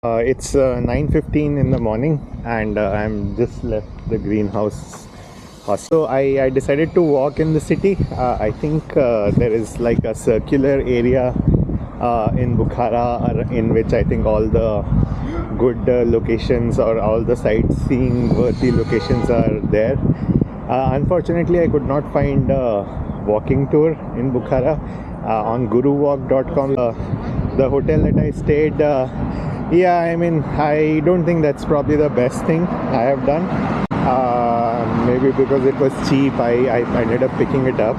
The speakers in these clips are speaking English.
It's 9:15 in the morning, and I'm just left the greenhouse hostel. So I decided to walk in the city. I think there is like a circular area in Bukhara, in which I think all the good locations or all the sightseeing worthy locations are there. Unfortunately, I could not find a walking tour in Bukhara. On guruwalk.com, the hotel that I stayed, yeah, I mean, I don't think that's probably the best thing I have done. Maybe because it was cheap, I ended up picking it up.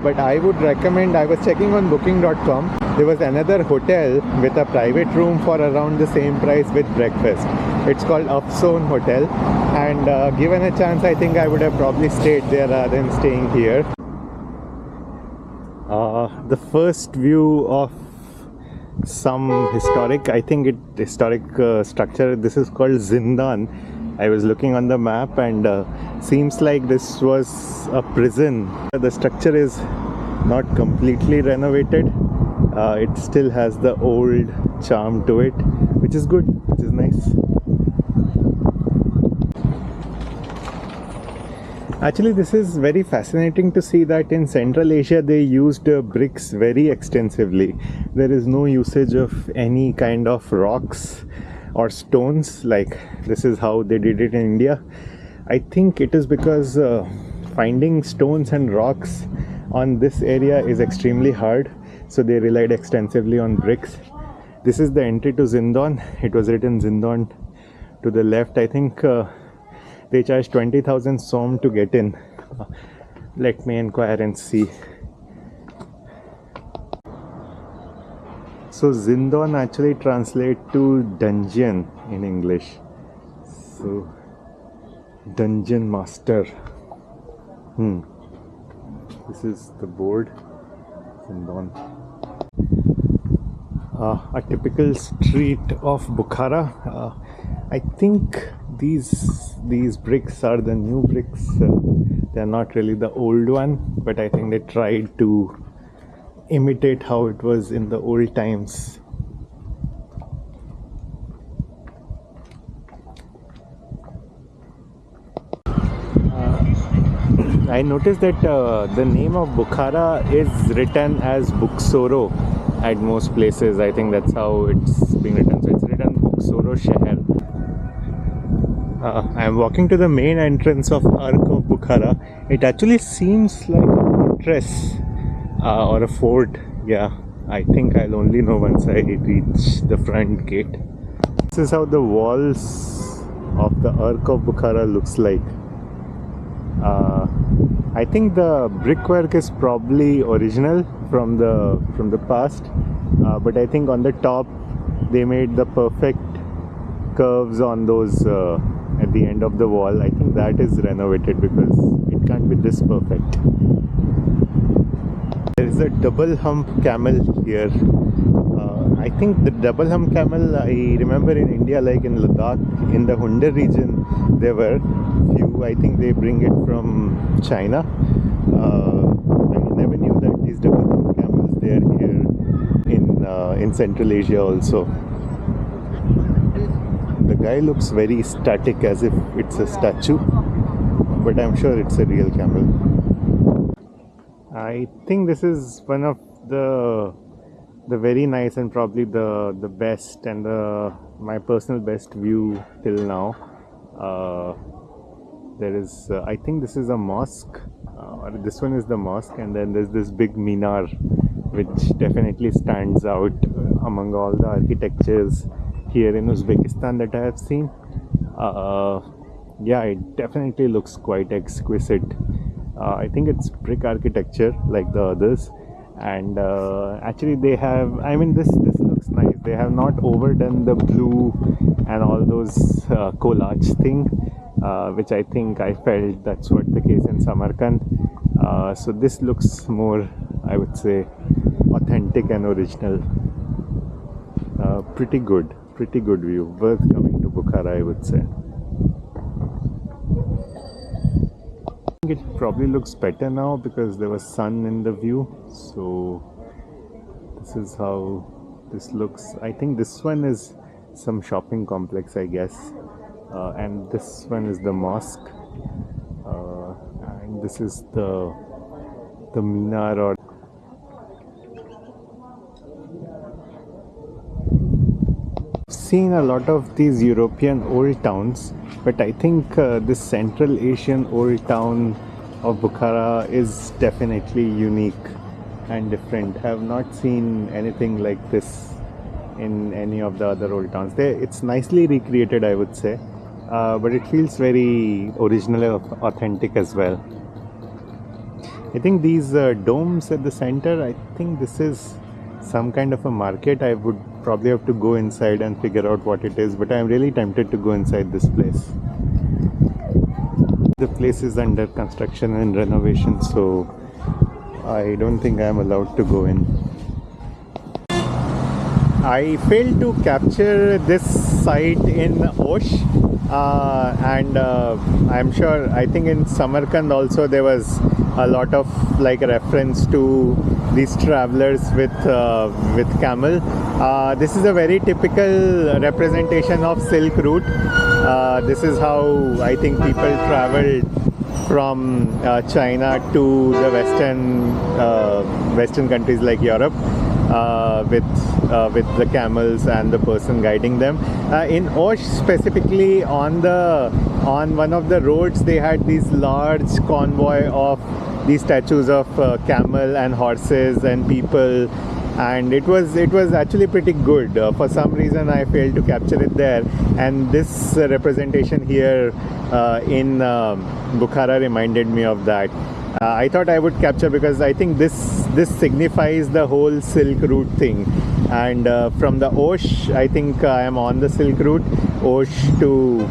But I would recommend, I was checking on booking.com, there was another hotel with a private room for around the same price with breakfast. It's called Upzone Hotel, and given a chance, I think I would have probably stayed there rather than staying here. The first view of some historic, I think historic structure. This is called Zindan. I was looking on the map, and seems like this was a prison. The structure is not completely renovated. It still has the old charm to it, which is good, which is nice. Actually, this is very fascinating to see that in Central Asia they used bricks very extensively. There is no usage of any kind of rocks or stones like this is how they did it in India. I think it is because finding stones and rocks on this area is extremely hard, so they relied extensively on bricks. This is the entry to Zindan. It was written Zindan to the left. I think they charge 20,000 som to get in. Let me inquire and see. So Zindan actually translates to dungeon in English. So dungeon master. This is the board. Zindan. A typical street of Bukhara. I think these bricks are the new bricks. They're not really the old one, but I think they tried to imitate how it was in the old times. I noticed that the name of Bukhara is written as Buksoro at most places. I think that's how it's being written. So it's written Buksoro Sheher. I'm walking to the main entrance of Arc of Bukhara. It actually seems like a fortress or a fort. Yeah, I think I'll only know once I reach the front gate. This is how the walls of the Arc of Bukhara looks like. I think the brickwork is probably original from the past, but I think on the top they made the perfect curves on those at the end of the wall. I think that is renovated because it can't be this perfect. There is a double hump camel here. I think the double hump camel, I remember in India, like in Ladakh, in the Hunter region, there were few. I think they bring it from China. I never knew that these double hump camels they are here in Central Asia also. The guy looks very static, as if it's a statue, but I'm sure it's a real camel. I think this is one of the very nice and probably the best and my personal best view till now. There is I think this is a mosque, or this one is the mosque, and then there's this big minar which definitely stands out among all the architectures here in Uzbekistan that I have seen. Yeah, it definitely looks quite exquisite. I think it's brick architecture like the others, and actually they have, I mean, this looks nice. They have not overdone the blue and all those collage thing, which I think I felt that's what the case in Samarkand. So this looks more, I would say, authentic and original. Pretty good view, worth coming to Bukhara, I would say. It probably looks better now because there was sun in the view. So this is how this looks. I think this one is some shopping complex, I guess. And this one is the mosque, and this is the minar or seen a lot of these European old towns, but I think this Central Asian old town of Bukhara is definitely unique and different. I have not seen anything like this in any of the other old towns. It's nicely recreated, I would say, but it feels very original and authentic as well. I think these domes at the center, I think this is some kind of a market. I would probably have to go inside and figure out what it is, but I'm really tempted to go inside this place. The place is under construction and renovation, so I don't think I'm allowed to go in. I failed to capture this site in Osh, and I'm sure, I think in Samarkand also there was a lot of like reference to these travelers with camel. This is a very typical representation of Silk Route. This is how I think people traveled from China to the western countries like Europe, with the camels and the person guiding them. In Osh specifically, on one of the roads, they had these large convoy of these statues of camel and horses and people, and it was actually pretty good. For some reason I failed to capture it there, and this representation here in Bukhara reminded me of that. I thought I would capture because I think this signifies the whole Silk Route thing. And from the Osh, I think I am on the Silk Route. Osh to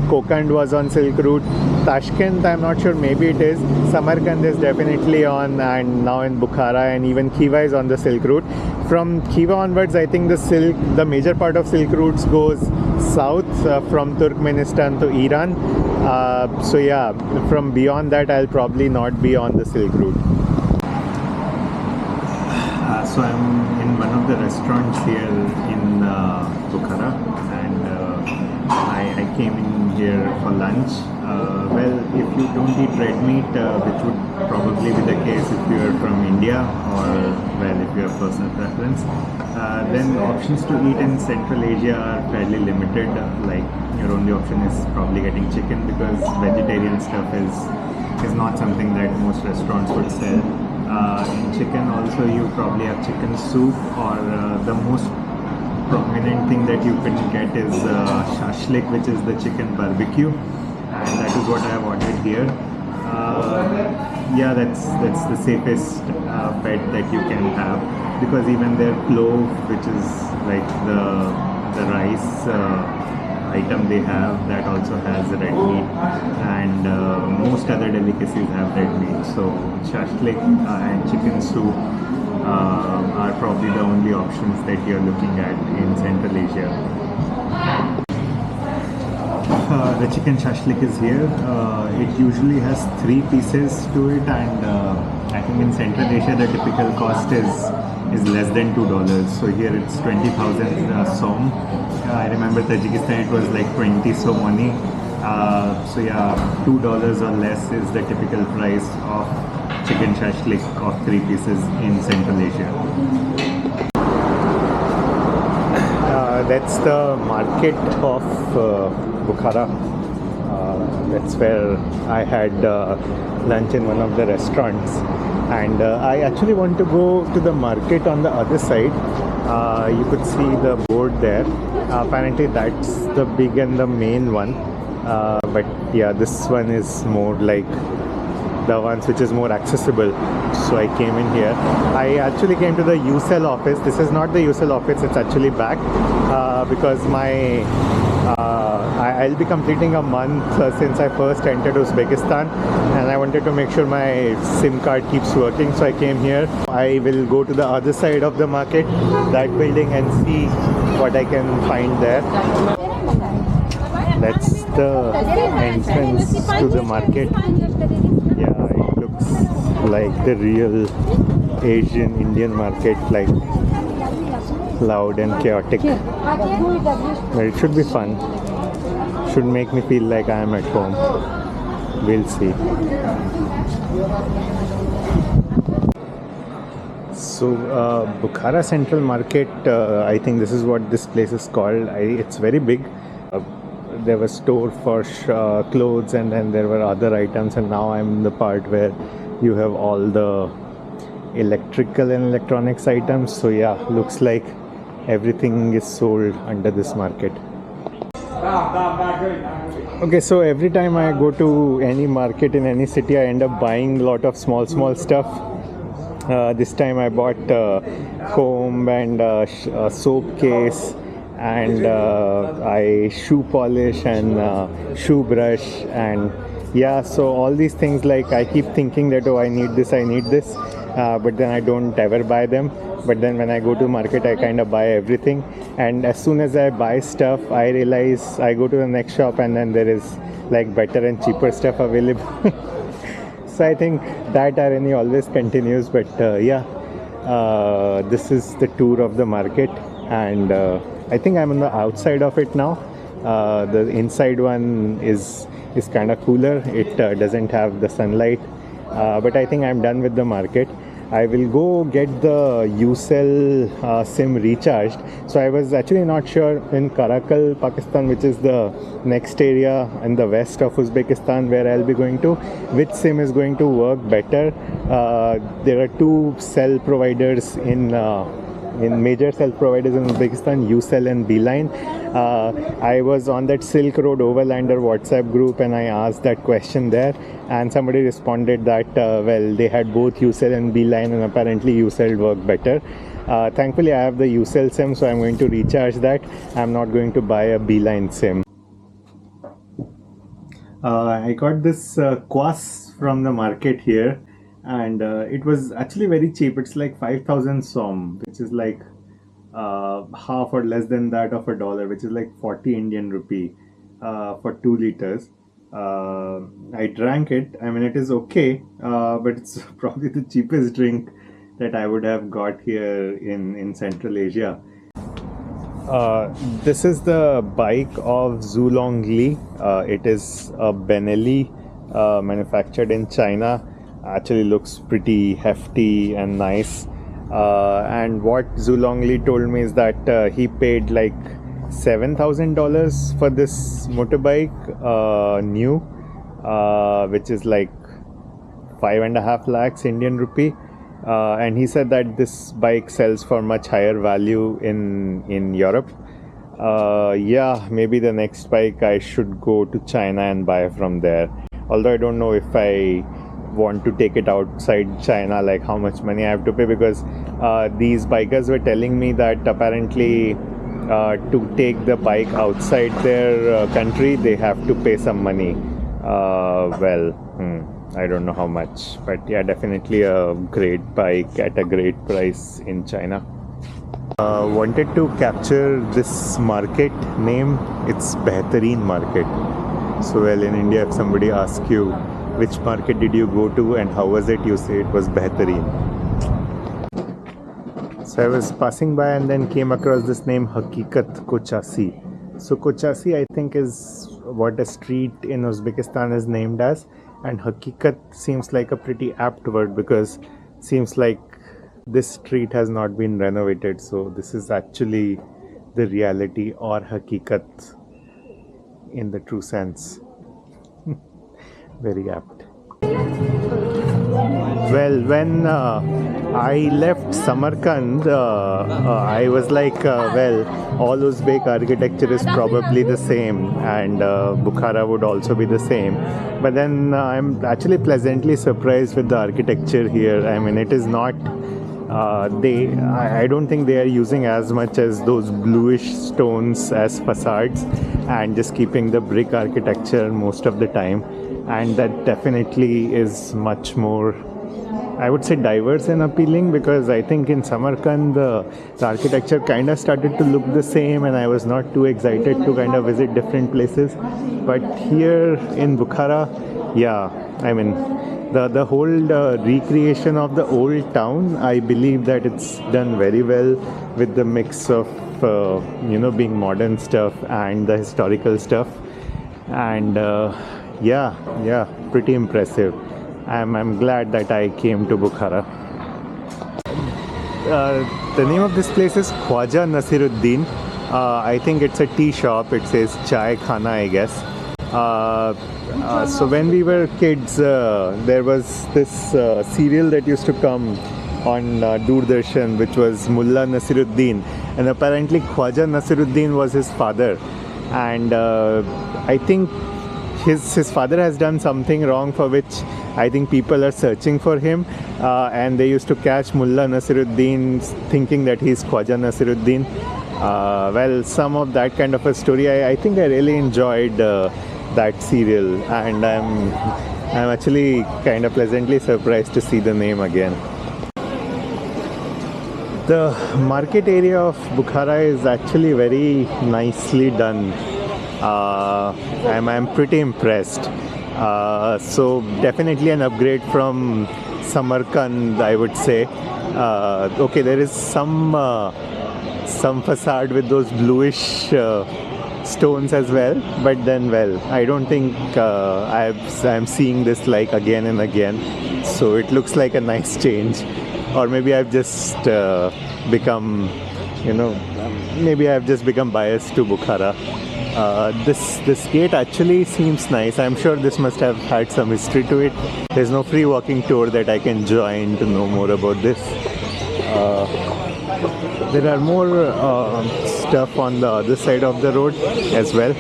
Kokand was on Silk Route. Tashkent, I'm not sure, maybe it is. Samarkand is definitely on, and now in Bukhara, and even Khiva is on the Silk Route. From Khiva onwards, I think the major part of Silk Routes goes south from Turkmenistan to Iran. So yeah, from beyond that, I'll probably not be on the Silk Route. So I'm in one of the restaurants here in Bukhara, and I came in here for lunch. Well, if you don't eat red meat, which would probably be the case if you are from India, or well, if you have personal preference, then options to eat in Central Asia are fairly limited. Like, your only option is probably getting chicken, because vegetarian stuff is not something that most restaurants would sell. In chicken also, you probably have chicken soup, or the most prominent thing that you can get is shashlik, which is the chicken barbecue, and that is what I have ordered here. Yeah, that's the safest bet that you can have, because even their plov, which is like the rice item they have, that also has red meat, and most other delicacies have red meat. So shashlik and chicken soup are probably the only options that you're looking at in Central Asia. The chicken shashlik is here. It usually has 3 pieces to it, and I think in Central Asia the typical cost is less than $2. So here it's 20,000 som. I remember Tajikistan it was like 20 somoni. So yeah, $2 or less is the typical price of chicken shashlik of 3 pieces in Central Asia. That's the market of Bukhara. That's where I had lunch in one of the restaurants, and I actually want to go to the market on the other side. You could see the board there. Apparently that's the big and the main one, but yeah, this one is more like the ones which is more accessible. So I came in here. I actually came to the UCell office. This is not the UCell office, it's actually back, because I'll be completing a month since I first entered Uzbekistan, and I wanted to make sure my SIM card keeps working, so I came here. I will go to the other side of the market, that building, and see what I can find there. That's the entrance to the market. Yeah, it looks like the real Asian Indian market, like loud and chaotic. But it should be fun. Should make me feel like I am at home. We'll see. So Bukhara Central Market, I think this is what this place is called. It's very big. There was store for clothes, and then there were other items, and now I'm in the part where you have all the electrical and electronics items. So yeah, looks like everything is sold under this market. Okay, so every time I go to any market in any city, I end up buying a lot of small stuff. This time I bought comb and soap case, and shoe polish and shoe brush, and yeah, so all these things, like I keep thinking that, oh, I need this, but then I don't ever buy them. But then when I go to market, I kind of buy everything, and as soon as I buy stuff, I realize I go to the next shop and then there is like better and cheaper stuff available. So I think that irony always continues. But this is the tour of the market, and I think I'm on the outside of it now. The inside one is kind of cooler. It doesn't have the sunlight, but I think I'm done with the market. I will go get the Ucell SIM recharged. So I was actually not sure in Karakal, Pakistan, which is the next area in the west of Uzbekistan where I'll be going to, which SIM is going to work better. There are two cell providers in major cell providers in Uzbekistan, Ucell and Beeline. I was on that Silk Road Overlander WhatsApp group and I asked that question there, and somebody responded that well, they had both Ucell and Beeline, and apparently Ucell worked better. Thankfully I have the Ucell SIM, so I'm going to recharge that. I'm not going to buy a Beeline SIM. I got this Kwas from the market here, and it was actually very cheap. It's like 5,000 som, which is like half or less than that of $1, which is like 40 Indian rupee for 2 liters. I drank it. I mean, it is okay, but it's probably the cheapest drink that I would have got here in Central Asia. This is the bike of Zulongli. It is a Benelli manufactured in China. Actually looks pretty hefty and nice. And what Zulongli told me is that he paid like $7,000 for this motorbike, new, which is like 5.5 lakhs Indian rupee. And he said that this bike sells for much higher value in Europe. Yeah, maybe the next bike I should go to China and buy from there. Although I don't know if I want to take it outside China, like how much money I have to pay, because these bikers were telling me that apparently to take the bike outside their country, they have to pay some money. I don't know how much, but yeah, definitely a great bike at a great price in China. Wanted to capture this market name. It's Behtareen Market. So well, in India, if somebody asks you which market did you go to and how was it, you say it was Behtareen. So I was passing by and then came across this name Hakikat Kochasi. So Kochasi, I think, is what a street in Uzbekistan is named as, and Hakikat seems like a pretty apt word because it seems like this street has not been renovated, so this is actually the reality, or Hakikat in the true sense. Very apt. Well, when I left Samarkand, I was like, well, all Uzbek architecture is probably the same, and Bukhara would also be the same. But then I'm actually pleasantly surprised with the architecture here. I mean, it is not, I don't think they are using as much as those bluish stones as facades and just keeping the brick architecture most of the time. And that definitely is much more I would say diverse and appealing, because I think in Samarkand the architecture kind of started to look the same and I was not too excited to kind of visit different places. But here in Bukhara, yeah, I mean the whole recreation of the old town, I believe that it's done very well with the mix of being modern stuff and the historical stuff. And yeah, pretty impressive. I'm glad that I came to Bukhara. The name of this place is Khwaja Nasiruddin. I think it's a tea shop. It says Chai Khana, I guess. So when we were kids, there was this serial that used to come on Doordarshan, which was Mullah Nasiruddin, and apparently Khwaja Nasiruddin was his father, and I think his father has done something wrong for which I think people are searching for him, and they used to catch Mullah Nasiruddin thinking that he's Khwaja Nasiruddin. Well, some of that kind of a story. I think I really enjoyed that serial, and I'm actually kind of pleasantly surprised to see the name again. The market area of Bukhara is actually very nicely done. I'm pretty impressed. So definitely an upgrade from Samarkand, I would say. Okay, there is some facade with those bluish stones as well, but then, well, I don't think I'm seeing this like again and again, so it looks like a nice change. Or maybe I've just become biased to Bukhara. This gate actually seems nice. I'm sure this must have had some history to it. There's no free walking tour that I can join to know more about this. There are more stuff on the other side of the road as well.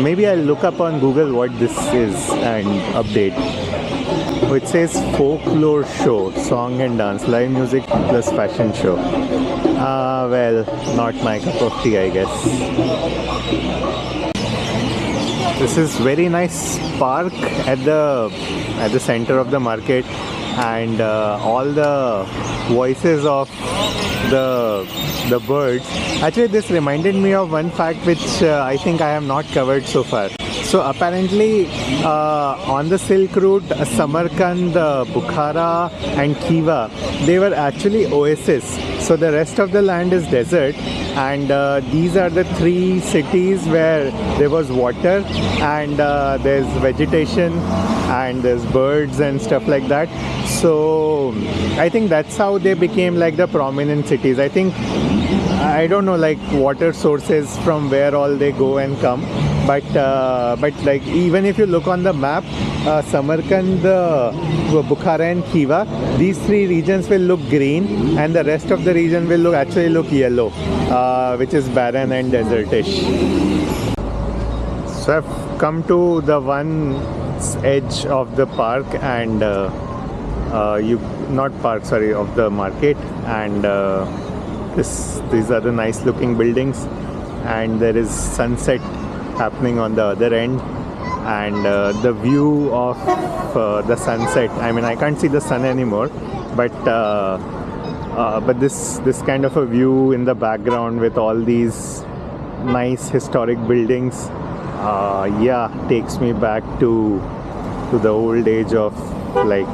Maybe I'll look up on Google what this is and update. It says folklore show, song and dance, live music plus fashion show. Well, not my cup of tea, I guess. This is very nice park at the center of the market, and all the voices of the birds. Actually, this reminded me of one fact which I think I have not covered so far. So apparently on the Silk Route, Samarkand, Bukhara and Khiva, they were actually oases. So the rest of the land is desert, and these are the three cities where there was water, and there's vegetation and there's birds and stuff like that. So I think that's how they became like the prominent cities. I think, I don't know, like water sources from where all they go and come, but like even if you look on the map, Samarkand, Bukhara and Khiva, these three regions will look green, and the rest of the region will actually look yellow, which is barren and desertish. So I've come to the one edge of the park, and of the market, and these are the nice looking buildings, and there is sunset happening on the other end, and the view of the sunset, I mean, I can't see the sun anymore, but this kind of a view in the background with all these nice historic buildings, takes me back to the old age of like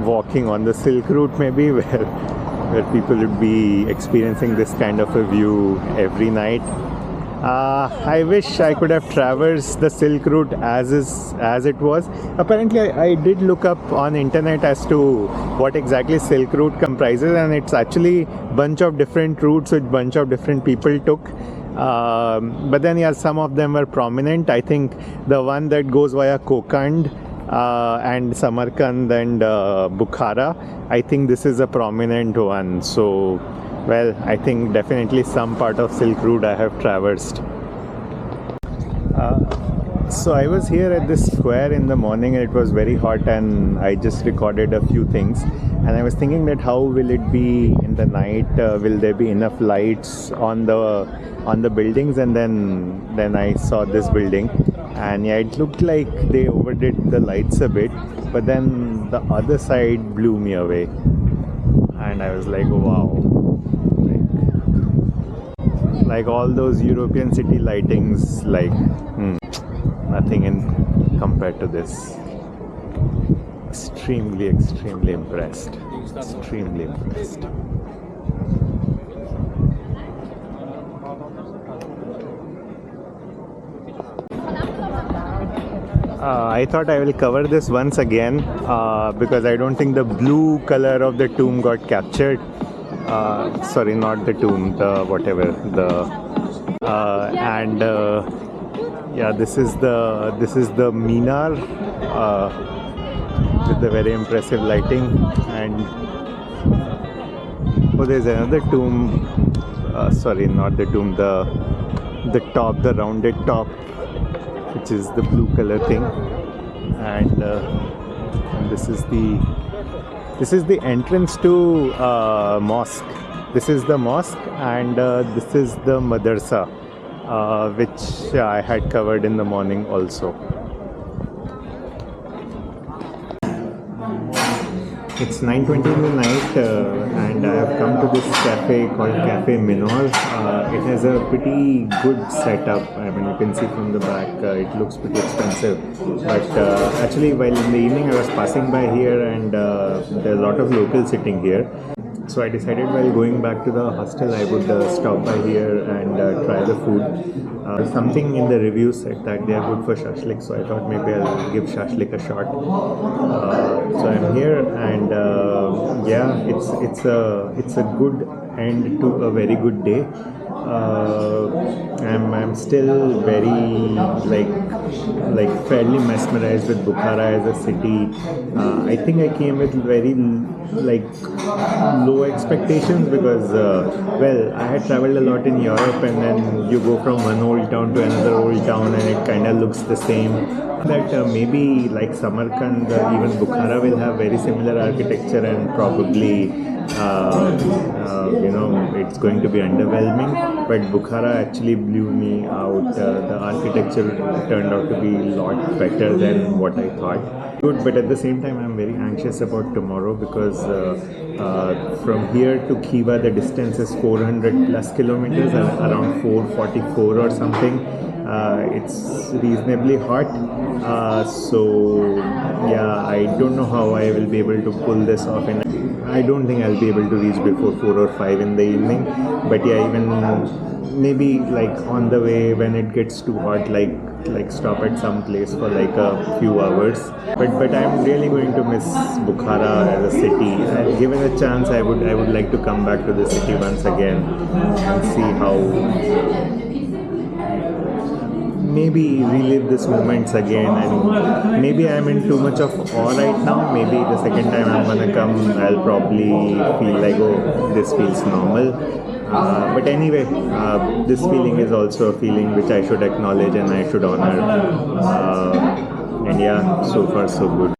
walking on the Silk Route, maybe, where people would be experiencing this kind of a view every night. I wish I could have traversed the Silk Route as it was. Apparently, I did look up on internet as to what exactly Silk Route comprises, and it's actually a bunch of different routes which bunch of different people took. But then, yeah, some of them were prominent. I think the one that goes via Kokand and Samarkand and Bukhara, I think this is a prominent one. So, well, I think definitely some part of Silk Route I have traversed. So I was here at this square in the morning, and it was very hot, and I just recorded a few things, and I was thinking that how will it be in the night? Will there be enough lights on the buildings? And then I saw this building, and yeah, it looked like they overdid the lights a bit, but then the other side blew me away, and I was like, wow, like all those European city lightings, like nothing in compared to this. Extremely impressed. Extremely impressed. I thought I will cover this once again because I don't think the blue color of the tomb got captured. Sorry, not the tomb, the whatever, the and yeah, this is the minar with the very impressive lighting. And oh, there's another tomb. Sorry, not the tomb, the top, the rounded top, which is the blue color thing. And this is the entrance to mosque. This is the mosque, and this is the madrasa, which I had covered in the morning also. It's 9:20 in the night, and I have come to this cafe called Cafe Minor. It has a pretty good setup. I mean, you can see from the back, it looks pretty expensive. But actually, while in the evening I was passing by here, and there are a lot of locals sitting here. So I decided while going back to the hostel, I would stop by here and try the food. Something in the review said that they are good for shashlik, so I thought maybe I'll give shashlik a shot. So I'm here, and yeah, it's a good end to a very good day. I'm still very like fairly mesmerized with Bukhara as a city. I think I came with very low expectations because well, I had traveled a lot in Europe, and then you go from one old town to another old town and it kind of looks the same. That maybe like Samarkand, even Bukhara will have very similar architecture, and probably it's going to be underwhelming. But Bukhara actually blew me out. The architecture turned out to be a lot better than what I thought. Good, but at the same time I'm very anxious about tomorrow because from here to Khiva the distance is 400 plus kilometers, around 444 or something. It's reasonably hot, so yeah, I don't know how I will be able to pull this off. I don't think I'll be able to reach before 4 or 5 in the evening, but yeah, even maybe like on the way when it gets too hot, like stop at some place for like a few hours. But I'm really going to miss Bukhara as a city. Given a chance, I would like to come back to the city once again and see how, maybe relive these moments again. And maybe I'm in too much of awe right now. Maybe the second time I'm gonna come, I'll probably feel like, oh, this feels normal. But anyway, this feeling is also a feeling which I should acknowledge and I should honor. And yeah, so far so good.